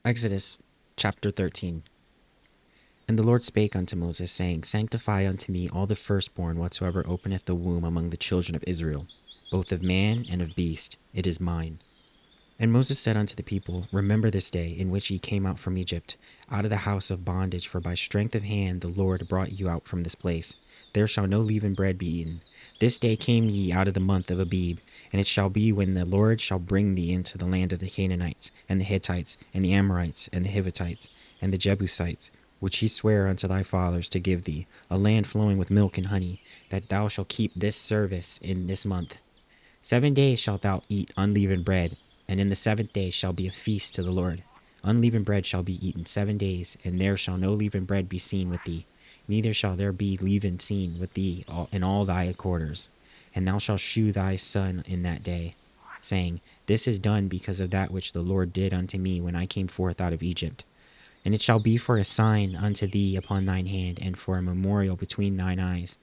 Exodus chapter 13. And the Lord spake unto Moses, saying, Sanctify unto me all the firstborn whatsoever openeth the womb among the children of Israel, both of man and of beast, it is mine. And Moses said unto the people, Remember this day in which ye came out from Egypt, out of the house of bondage, for by strength of hand the Lord brought you out from this place. There shall no leaven bread be eaten. This day came ye out of the month of Abib, and it shall be when the Lord shall bring thee into the land of the Canaanites, and the Hittites, and the Amorites, and the Hivitites, and the Jebusites, which he sware unto thy fathers to give thee, a land flowing with milk and honey, that thou shalt keep this service in this month. 7 days shalt thou eat unleavened bread, and in the 7th day shall be a feast to the Lord. Unleavened bread shall be eaten 7 days, and there shall no leavened bread be seen with thee, neither shall there be leaven seen with thee in all thy quarters. And thou shalt shew thy son in that day, saying, This is done because of that which the Lord did unto me when I came forth out of Egypt. And it shall be for a sign unto thee upon thine hand, and for a memorial between thine eyes,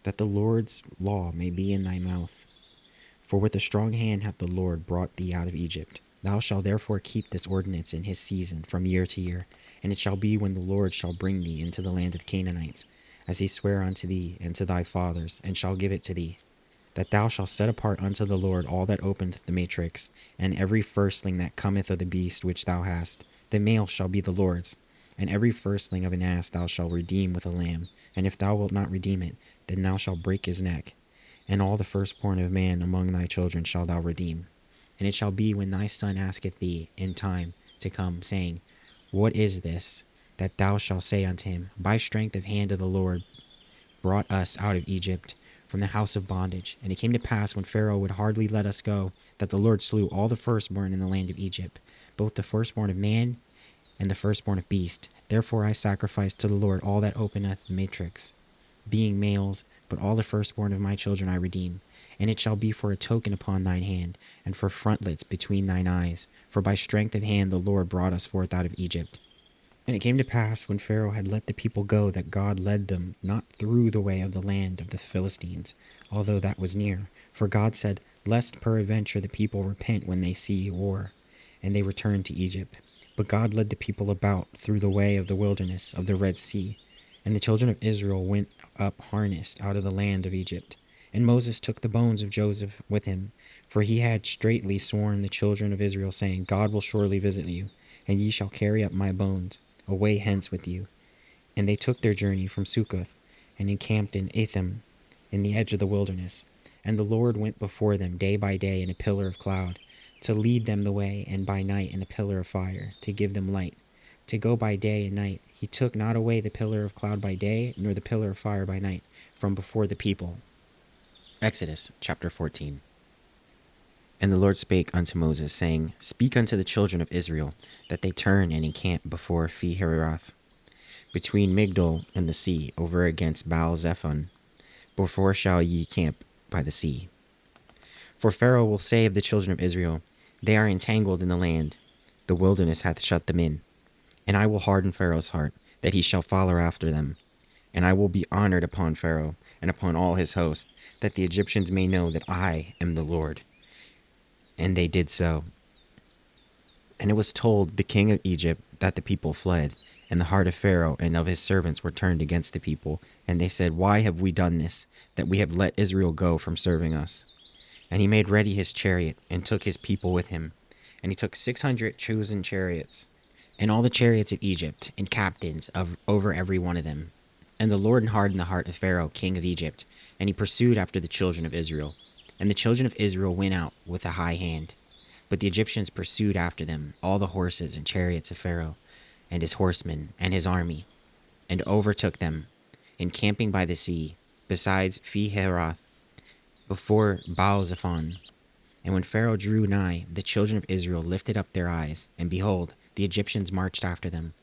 that the Lord's law may be in thy mouth. For with a strong hand hath the Lord brought thee out of Egypt. Thou shalt therefore keep this ordinance in his season from year to year. And it shall be when the Lord shall bring thee into the land of the Canaanites, as he sware unto thee and to thy fathers, and shall give it to thee, that thou shalt set apart unto the Lord all that openeth the matrix, and every firstling that cometh of the beast which thou hast. The male shall be the Lord's. And every firstling of an ass thou shalt redeem with a lamb. And if thou wilt not redeem it, then thou shalt break his neck. And all the firstborn of man among thy children shalt thou redeem. And it shall be when thy son asketh thee in time to come, saying, What is this? That thou shalt say unto him, By strength of hand of the Lord brought us out of Egypt, from the house of bondage. And it came to pass, when Pharaoh would hardly let us go, that the Lord slew all the firstborn in the land of Egypt, both the firstborn of man and the firstborn of beast. Therefore I sacrifice to the Lord all that openeth the matrix, being males, but all the firstborn of my children I redeem. And it shall be for a token upon thine hand, and for frontlets between thine eyes. For by strength of hand the Lord brought us forth out of Egypt. And it came to pass, when Pharaoh had let the people go, that God led them not through the way of the land of the Philistines, although that was near. For God said, Lest peradventure the people repent when they see war, and they return to Egypt. But God led the people about through the way of the wilderness of the Red Sea. And the children of Israel went up harnessed out of the land of Egypt. And Moses took the bones of Joseph with him, for he had straitly sworn the children of Israel, saying, God will surely visit you, and ye shall carry up my bones away hence with you. And they took their journey from Succoth, and encamped in Etham, in the edge of the wilderness. And the Lord went before them day by day in a pillar of cloud, to lead them the way, and by night in a pillar of fire, to give them light, to go by day and night. He took not away the pillar of cloud by day, nor the pillar of fire by night, from before the people. Exodus chapter 14. And the Lord spake unto Moses, saying, Speak unto the children of Israel, that they turn and encamp before Phi-hahiroth, between Migdol and the sea, over against Baal-zephon. Before shall ye camp by the sea. For Pharaoh will say of the children of Israel, They are entangled in the land, the wilderness hath shut them in. And I will harden Pharaoh's heart, that he shall follow after them. And I will be honored upon Pharaoh, and upon all his host, that the Egyptians may know that I am the Lord. And they did so. And it was told the king of Egypt that the people fled, and the heart of Pharaoh and of his servants were turned against the people. And they said, Why have we done this, that we have let Israel go from serving us? And he made ready his chariot, and took his people with him. And he took 600 chosen chariots, and all the chariots of Egypt, and captains over every one of them. And the Lord hardened the heart of Pharaoh king of Egypt, and he pursued after the children of Israel. And the children of Israel went out with a high hand. But the Egyptians pursued after them all the horses and chariots of Pharaoh, and his horsemen, and his army, and overtook them, encamping by the sea, besides Phi-hahiroth, before Baal-zephon. And when Pharaoh drew nigh, the children of Israel lifted up their eyes, and behold, the Egyptians marched after them,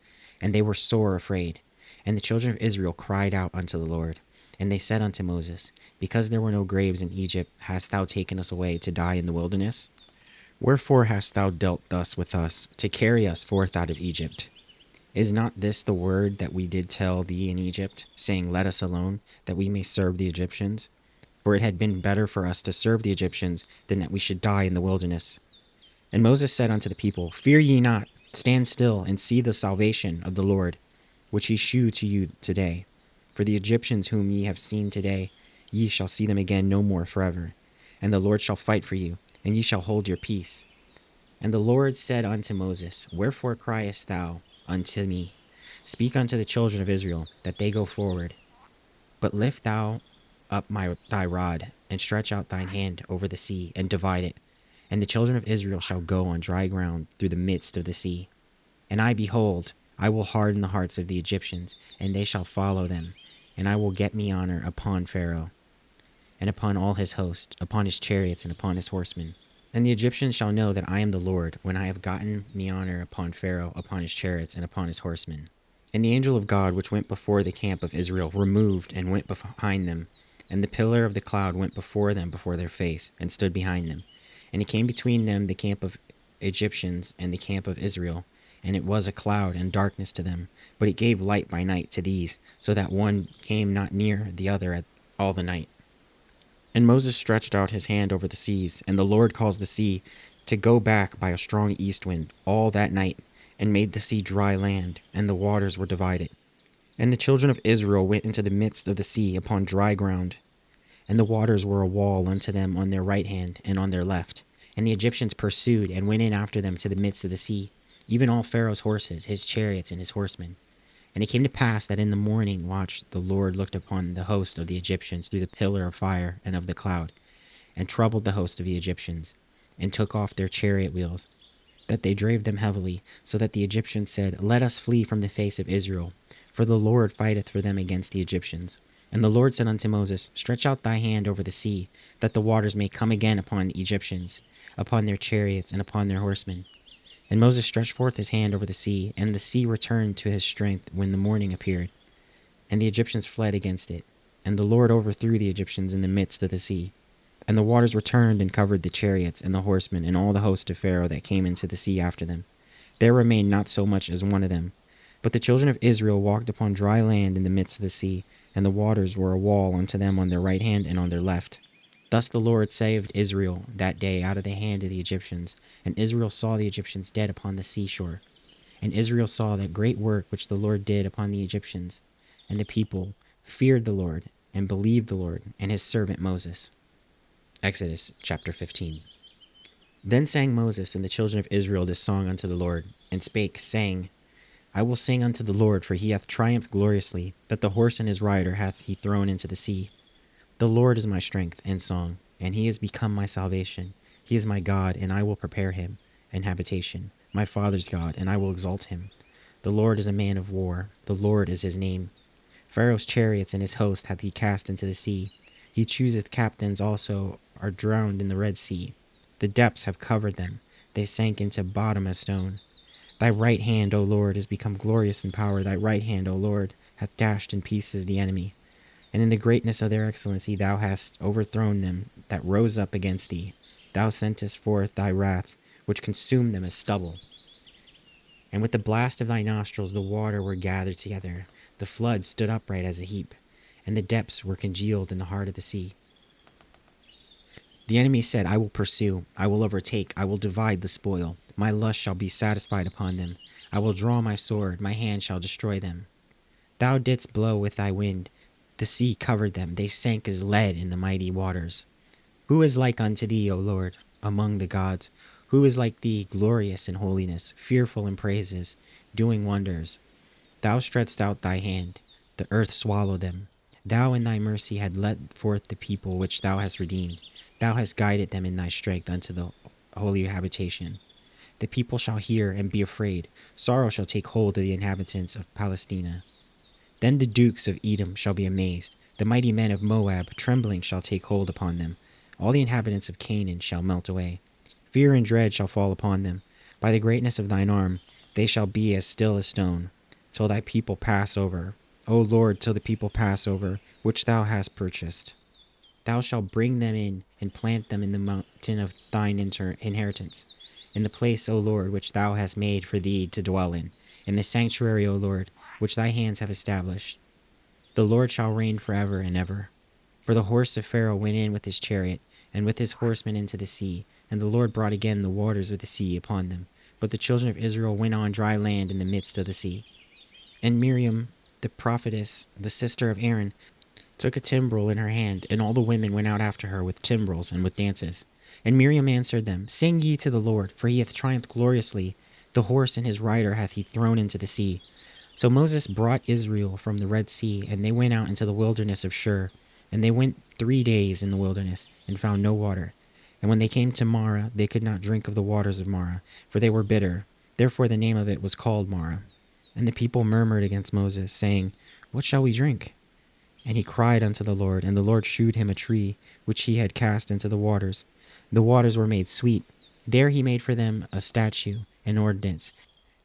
and they were sore afraid. And the children of Israel cried out unto the Lord. And they said unto Moses, Because there were no graves in Egypt, hast thou taken us away to die in the wilderness? Wherefore hast thou dealt thus with us, to carry us forth out of Egypt? Is not this the word that we did tell thee in Egypt, saying, Let us alone, that we may serve the Egyptians? For it had been better for us to serve the Egyptians than that we should die in the wilderness. And Moses said unto the people, Fear ye not, Stand still and see the salvation of the Lord, which he shew to you today. For the Egyptians whom ye have seen today, ye shall see them again no more forever. And the Lord shall fight for you, and ye shall hold your peace. And the Lord said unto Moses, Wherefore criest thou unto me? Speak unto the children of Israel, that they go forward. But lift thou up thy rod, and stretch out thine hand over the sea, and divide it. And the children of Israel shall go on dry ground through the midst of the sea. And I, behold, I will harden the hearts of the Egyptians, and they shall follow them. And I will get me honor upon Pharaoh, and upon all his host, upon his chariots, and upon his horsemen. And the Egyptians shall know that I am the Lord, when I have gotten me honor upon Pharaoh, upon his chariots, and upon his horsemen. And the angel of God, which went before the camp of Israel, removed and went behind them. And the pillar of the cloud went before them before their face, and stood behind them. And it came between them, the camp of Egyptians, and the camp of Israel. And it was a cloud and darkness to them, but it gave light by night to these, so that one came not near the other all the night. And Moses stretched out his hand over the seas, and the Lord caused the sea to go back by a strong east wind all that night, and made the sea dry land, and the waters were divided. And the children of Israel went into the midst of the sea upon dry ground, and the waters were a wall unto them on their right hand and on their left. And the Egyptians pursued and went in after them to the midst of the sea, even all Pharaoh's horses, his chariots, and his horsemen. And it came to pass that in the morning watch the Lord looked upon the host of the Egyptians through the pillar of fire and of the cloud, and troubled the host of the Egyptians, and took off their chariot wheels, that they drave them heavily, so that the Egyptians said, Let us flee from the face of Israel, for the Lord fighteth for them against the Egyptians. And the Lord said unto Moses, Stretch out thy hand over the sea, that the waters may come again upon the Egyptians, upon their chariots, and upon their horsemen. And Moses stretched forth his hand over the sea, and the sea returned to his strength when the morning appeared. And the Egyptians fled against it. And the Lord overthrew the Egyptians in the midst of the sea. And the waters returned and covered the chariots and the horsemen and all the host of Pharaoh that came into the sea after them. There remained not so much as one of them. But the children of Israel walked upon dry land in the midst of the sea, and the waters were a wall unto them on their right hand and on their left. Thus the Lord saved Israel that day out of the hand of the Egyptians, and Israel saw the Egyptians dead upon the seashore. And Israel saw that great work which the Lord did upon the Egyptians. And the people feared the Lord, and believed the Lord and his servant Moses. Exodus chapter 15. Then sang Moses and the children of Israel this song unto the Lord, and spake, saying, I will sing unto the Lord, for he hath triumphed gloriously, that the horse and his rider hath he thrown into the sea. The Lord is my strength and song, and he is become my salvation. He is my God, and I will prepare him an habitation, my father's God, and I will exalt him. The Lord is a man of war, the Lord is his name. Pharaoh's chariots and his host hath he cast into the sea. He chooseth captains also are drowned in the Red Sea. The depths have covered them, they sank into bottom as stone. Thy right hand, O Lord, is become glorious in power. Thy right hand, O Lord, hath dashed in pieces the enemy. And in the greatness of their excellency thou hast overthrown them that rose up against thee. Thou sentest forth thy wrath, which consumed them as stubble. And with the blast of thy nostrils the water were gathered together. The flood stood upright as a heap, and the depths were congealed in the heart of the sea. The enemy said, I will pursue, I will overtake, I will divide the spoil. My lust shall be satisfied upon them. I will draw my sword, my hand shall destroy them. Thou didst blow with thy wind. The sea covered them, they sank as lead in the mighty waters. Who is like unto thee, O Lord, among the gods? Who is like thee, glorious in holiness, fearful in praises, doing wonders? Thou stretchedst out thy hand, the earth swallowed them. Thou in thy mercy had led forth the people which thou hast redeemed. Thou hast guided them in thy strength unto the holy habitation. The people shall hear and be afraid. Sorrow shall take hold of the inhabitants of Palestina. Then the dukes of Edom shall be amazed. The mighty men of Moab, trembling, shall take hold upon them. All the inhabitants of Canaan shall melt away. Fear and dread shall fall upon them. By the greatness of thine arm they shall be as still as stone, till thy people pass over. O Lord, till the people pass over, which thou hast purchased. Thou shalt bring them in and plant them in the mountain of thine inheritance, in the place, O Lord, which thou hast made for thee to dwell in the sanctuary, O Lord, which thy hands have established. The Lord shall reign forever and ever. For the horse of Pharaoh went in with his chariot, and with his horsemen into the sea, and the Lord brought again the waters of the sea upon them. But the children of Israel went on dry land in the midst of the sea. And Miriam, the prophetess, the sister of Aaron, took a timbrel in her hand, and all the women went out after her with timbrels and with dances. And Miriam answered them, Sing ye to the Lord, for he hath triumphed gloriously. The horse and his rider hath he thrown into the sea. So Moses brought Israel from the Red Sea, and they went out into the wilderness of Shur. And they went 3 days in the wilderness, and found no water. And when they came to Marah, they could not drink of the waters of Marah, for they were bitter. Therefore the name of it was called Marah. And the people murmured against Moses, saying, What shall we drink? And he cried unto the Lord, and the Lord shewed him a tree, which he had cast into the waters. The waters were made sweet. There he made for them a statute, an ordinance,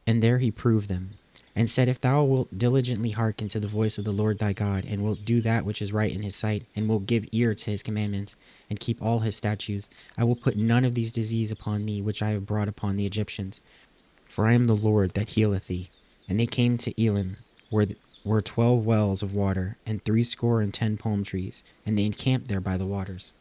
and there he proved them, and said, If thou wilt diligently hearken to the voice of the Lord thy God, and wilt do that which is right in his sight, and wilt give ear to his commandments, and keep all his statutes, I will put none of these diseases upon thee, which I have brought upon the Egyptians. For I am the Lord that healeth thee. And they came to Elim, where were 12 wells of water, and 70 palm trees, and they encamped there by the waters.